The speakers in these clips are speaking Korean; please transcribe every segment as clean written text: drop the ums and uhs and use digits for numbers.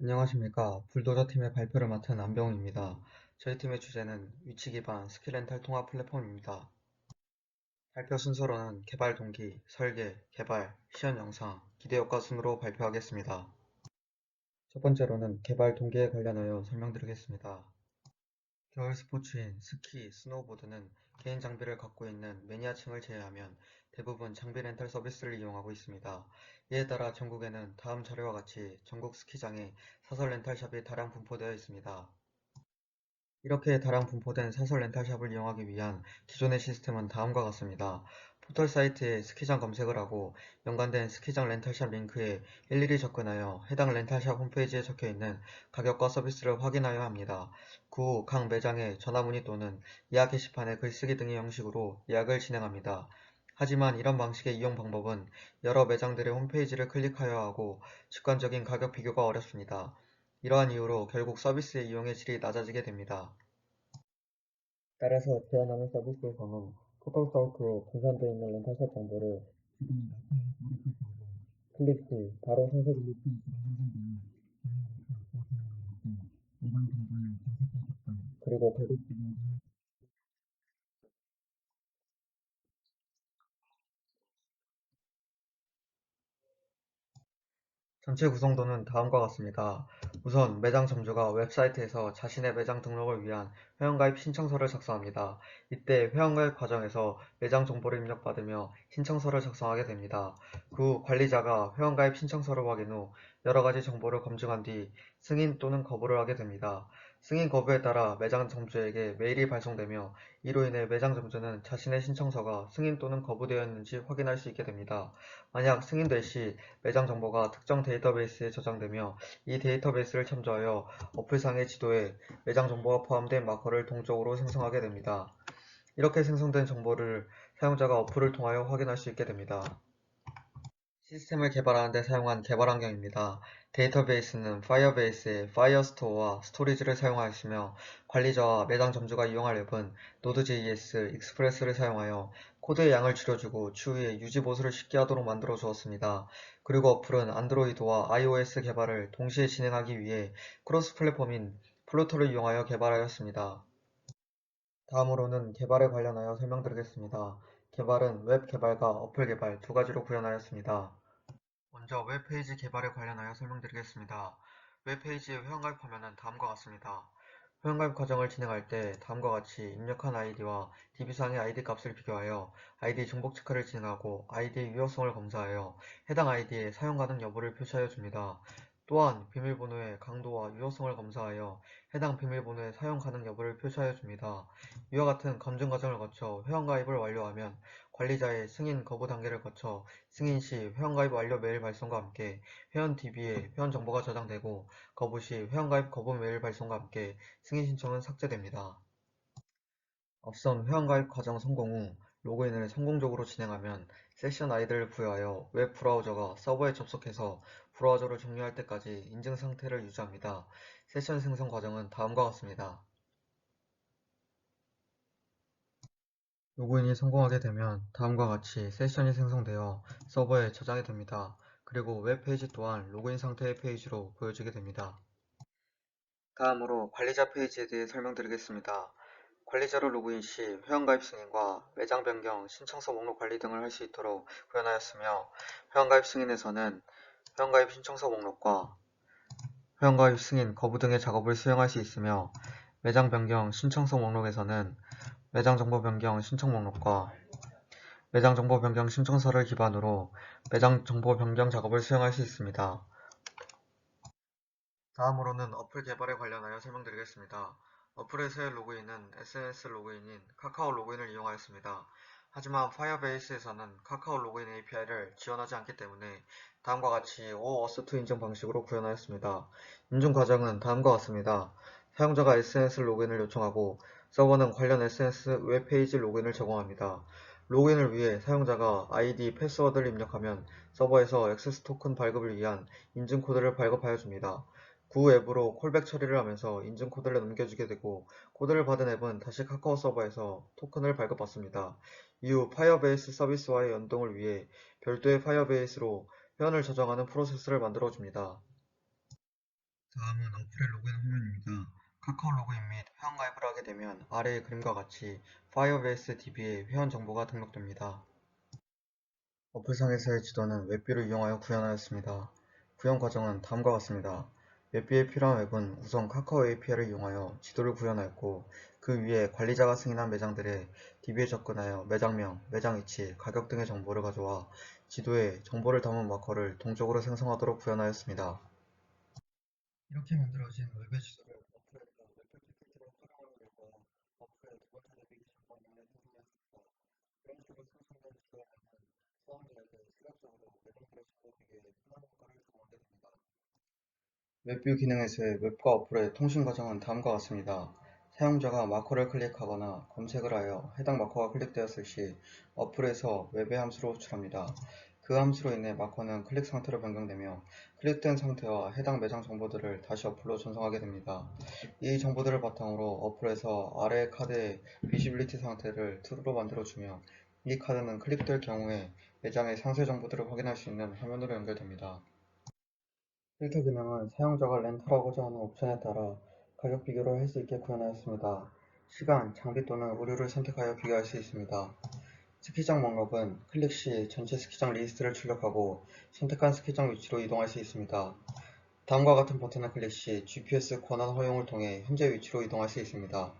안녕하십니까. 불도저 팀의 발표를 맡은 안병훈입니다. 저희 팀의 주제는 위치 기반 스킬 렌탈 통합 플랫폼입니다. 발표 순서로는 개발 동기, 설계, 개발, 시연 영상, 기대 효과 순으로 발표하겠습니다. 첫 번째로는 개발 동기에 관련하여 설명드리겠습니다. 겨울 스포츠인 스키, 스노우보드는 개인 장비를 갖고 있는 매니아층을 제외하면 대부분 장비 렌탈 서비스를 이용하고 있습니다. 이에 따라 전국에는 다음 자료와 같이 전국 스키장에 사설 렌탈샵이 다량 분포되어 있습니다. 이렇게 다량 분포된 사설 렌탈샵을 이용하기 위한 기존의 시스템은 다음과 같습니다. 포털 사이트에 스키장 검색을 하고 연관된 스키장 렌탈샵 링크에 일일이 접근하여 해당 렌탈샵 홈페이지에 적혀있는 가격과 서비스를 확인하여야 합니다. 그 후 각 매장에 전화문의 또는 예약 게시판에 글쓰기 등의 형식으로 예약을 진행합니다. 하지만 이런 방식의 이용 방법은 여러 매장들의 홈페이지를 클릭하여야 하고 직관적인 가격 비교가 어렵습니다. 이러한 이유로 결국 서비스의 이용의 질이 낮아지게 됩니다. 따라서 제안하는 서비스에서는 포털 사이트에 분산되어 있는 렌탈샵 정보를 지금 나타낸 조립해서 클릭 시 바로 상세 분류 페이지로 생성되는 예방 정보의 검색 방식등 그리고 대독 비교 전체 구성도는 다음과 같습니다. 우선 매장 점주가 웹사이트에서 자신의 매장 등록을 위한 회원가입 신청서를 작성합니다. 이때 회원가입 과정에서 매장 정보를 입력받으며 신청서를 작성하게 됩니다. 그 후 관리자가 회원가입 신청서를 확인 후 여러가지 정보를 검증한 뒤 승인 또는 거부를 하게 됩니다. 승인 거부에 따라 매장 점주에게 메일이 발송되며 이로 인해 매장 점주는 자신의 신청서가 승인 또는 거부되었는지 확인할 수 있게 됩니다. 만약 승인될 시 매장 정보가 특정 데이터베이스에 저장되며 이 데이터베이스를 참조하여 어플상의 지도에 매장 정보가 포함된 마커를 동적으로 생성하게 됩니다. 이렇게 생성된 정보를 사용자가 어플을 통하여 확인할 수 있게 됩니다. 시스템을 개발하는 데 사용한 개발 환경입니다. 데이터베이스는 파이어베이스의 파이어스토어와 스토리지를 사용하였으며 관리자와 매장 점주가 이용할 앱은 노드.js, 익스프레스를 사용하여 코드의 양을 줄여주고 추후에 유지 보수를 쉽게 하도록 만들어 주었습니다. 그리고 어플은 안드로이드와 iOS 개발을 동시에 진행하기 위해 크로스 플랫폼인 플루터를 이용하여 개발하였습니다. 다음으로는 개발에 관련하여 설명드리겠습니다. 개발은 웹 개발과 어플 개발 두 가지로 구현하였습니다. 먼저 웹페이지 개발에 관련하여 설명드리겠습니다. 웹페이지에 회원가입 화면은 다음과 같습니다. 회원가입 과정을 진행할 때 다음과 같이 입력한 아이디와 DB상의 아이디 값을 비교하여 아이디 중복 체크를 진행하고 아이디의 유효성을 검사하여 해당 아이디의 사용 가능 여부를 표시하여 줍니다. 또한 비밀번호의 강도와 유효성을 검사하여 해당 비밀번호의 사용 가능 여부를 표시하여 줍니다. 이와 같은 검증 과정을 거쳐 회원가입을 완료하면 관리자의 승인 거부 단계를 거쳐 승인 시 회원가입 완료 메일 발송과 함께 회원 DB에 회원 정보가 저장되고 거부 시 회원가입 거부 메일 발송과 함께 승인 신청은 삭제됩니다. 앞선 회원가입 과정 성공 후 로그인을 성공적으로 진행하면 세션 아이디를 부여하여 웹 브라우저가 서버에 접속해서 브라우저를 종료할 때까지 인증 상태를 유지합니다. 세션 생성 과정은 다음과 같습니다. 로그인이 성공하게 되면 다음과 같이 세션이 생성되어 서버에 저장이 됩니다. 그리고 웹페이지 또한 로그인 상태의 페이지로 보여지게 됩니다. 다음으로 관리자 페이지에 대해 설명드리겠습니다. 관리자로 로그인 시 회원가입 승인과 매장 변경, 신청서 목록 관리 등을 할 수 있도록 구현하였으며 회원가입 승인에서는 회원가입 신청서 목록과 회원가입 승인, 거부 등의 작업을 수행할 수 있으며 매장 변경, 신청서 목록에서는 매장 정보 변경 신청 목록과 매장 정보 변경 신청서를 기반으로 매장 정보 변경 작업을 수행할 수 있습니다. 다음으로는 어플 개발에 관련하여 설명드리겠습니다. 어플에서의 로그인은 SNS 로그인인 카카오 로그인을 이용하였습니다. 하지만 파이어베이스에서는 카카오 로그인 API를 지원하지 않기 때문에 다음과 같이 OAuth2 인증 방식으로 구현하였습니다. 인증 과정은 다음과 같습니다. 사용자가 SNS 로그인을 요청하고 서버는 관련 SNS 웹페이지 로그인을 제공합니다. 로그인을 위해 사용자가 아이디, 패스워드를 입력하면 서버에서 액세스 토큰 발급을 위한 인증 코드를 발급하여 줍니다. 구 앱으로 콜백 처리를 하면서 인증 코드를 넘겨주게 되고 코드를 받은 앱은 다시 카카오 서버에서 토큰을 발급받습니다. 이후 파이어베이스 서비스와의 연동을 위해 별도의 파이어베이스로 회원을 저장하는 프로세스를 만들어줍니다. 다음은 어플의 로그인 화면입니다. 카카오 로그인 및 회원가입을 하게 되면 아래의 그림과 같이 파이어베이스 DB에 회원 정보가 등록됩니다. 어플상에서의 지도는 웹뷰를 이용하여 구현하였습니다. 구현 과정은 다음과 같습니다. 웹뷰에 필요한 웹은 우선 카카오 API를 이용하여 지도를 구현하였고, 그 위에 관리자가 승인한 매장들의 DB에 접근하여 매장명, 매장 위치, 가격 등의 정보를 가져와 지도에 정보를 담은 마커를 동적으로 생성하도록 구현하였습니다. 이렇게 만들어진 웹의 지도를 어플에서 웹 PPT로 활용하는 결과 어플의 두 번째 대비 정보량을 생성했습니다. 이런 식으로 생성된 지도량은 사용자에게 시각적으로 매장들의 정보 비교에 편한 효과를 제공하게 됩니다. 웹뷰 기능에서의 웹과 어플의 통신 과정은 다음과 같습니다. 사용자가 마커를 클릭하거나 검색을 하여 해당 마커가 클릭되었을 시 어플에서 웹의 함수로 호출합니다. 그 함수로 인해 마커는 클릭 상태로 변경되며 클릭된 상태와 해당 매장 정보들을 다시 어플로 전송하게 됩니다. 이 정보들을 바탕으로 어플에서 아래의 카드의 비지빌리티 상태를 true로 만들어주며 이 카드는 클릭될 경우에 매장의 상세 정보들을 확인할 수 있는 화면으로 연결됩니다. 필터 기능은 사용자가 렌탈하고자 하는 옵션에 따라 가격 비교를 할 수 있게 구현하였습니다. 시간, 장비 또는 의류를 선택하여 비교할 수 있습니다. 스키장 목록은 클릭 시 전체 스키장 리스트를 출력하고 선택한 스키장 위치로 이동할 수 있습니다. 다음과 같은 버튼을 클릭 시 GPS 권한 허용을 통해 현재 위치로 이동할 수 있습니다.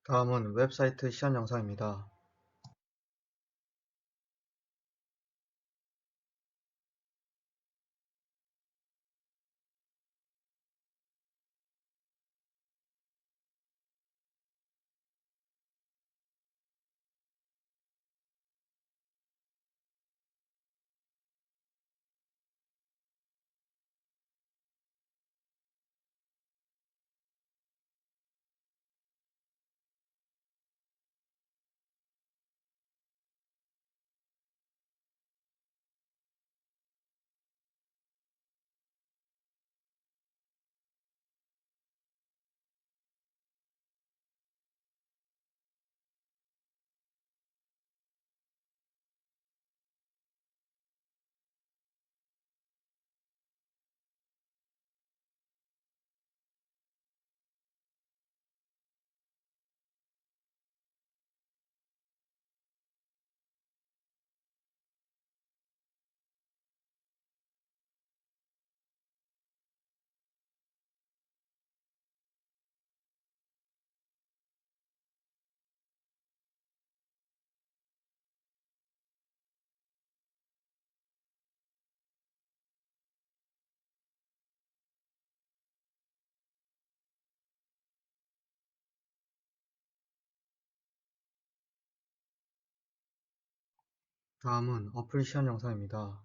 다음은 웹사이트 시연 영상입니다. 다음은 어플 시연 영상입니다.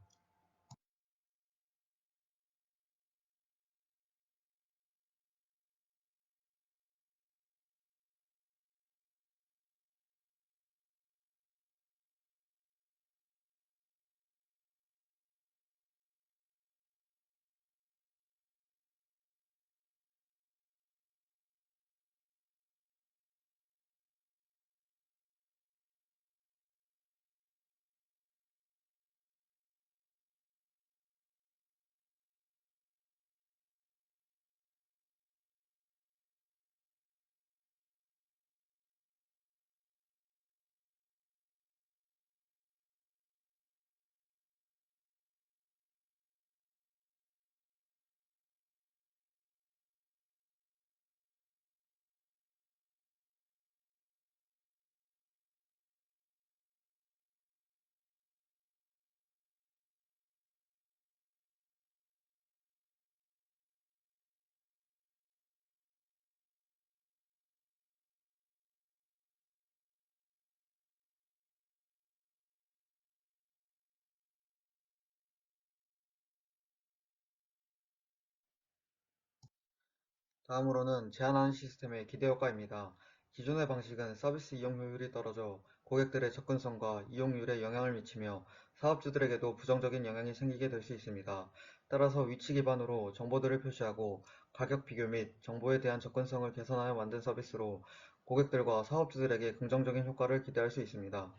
다음으로는 제한하는 시스템의 기대 효과입니다. 기존의 방식은 서비스 이용료율이 떨어져 고객들의 접근성과 이용률에 영향을 미치며 사업주들에게도 부정적인 영향이 생기게 될 수 있습니다. 따라서 위치 기반으로 정보들을 표시하고 가격 비교 및 정보에 대한 접근성을 개선하여 만든 서비스로 고객들과 사업주들에게 긍정적인 효과를 기대할 수 있습니다.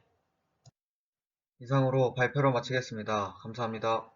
이상으로 발표를 마치겠습니다. 감사합니다.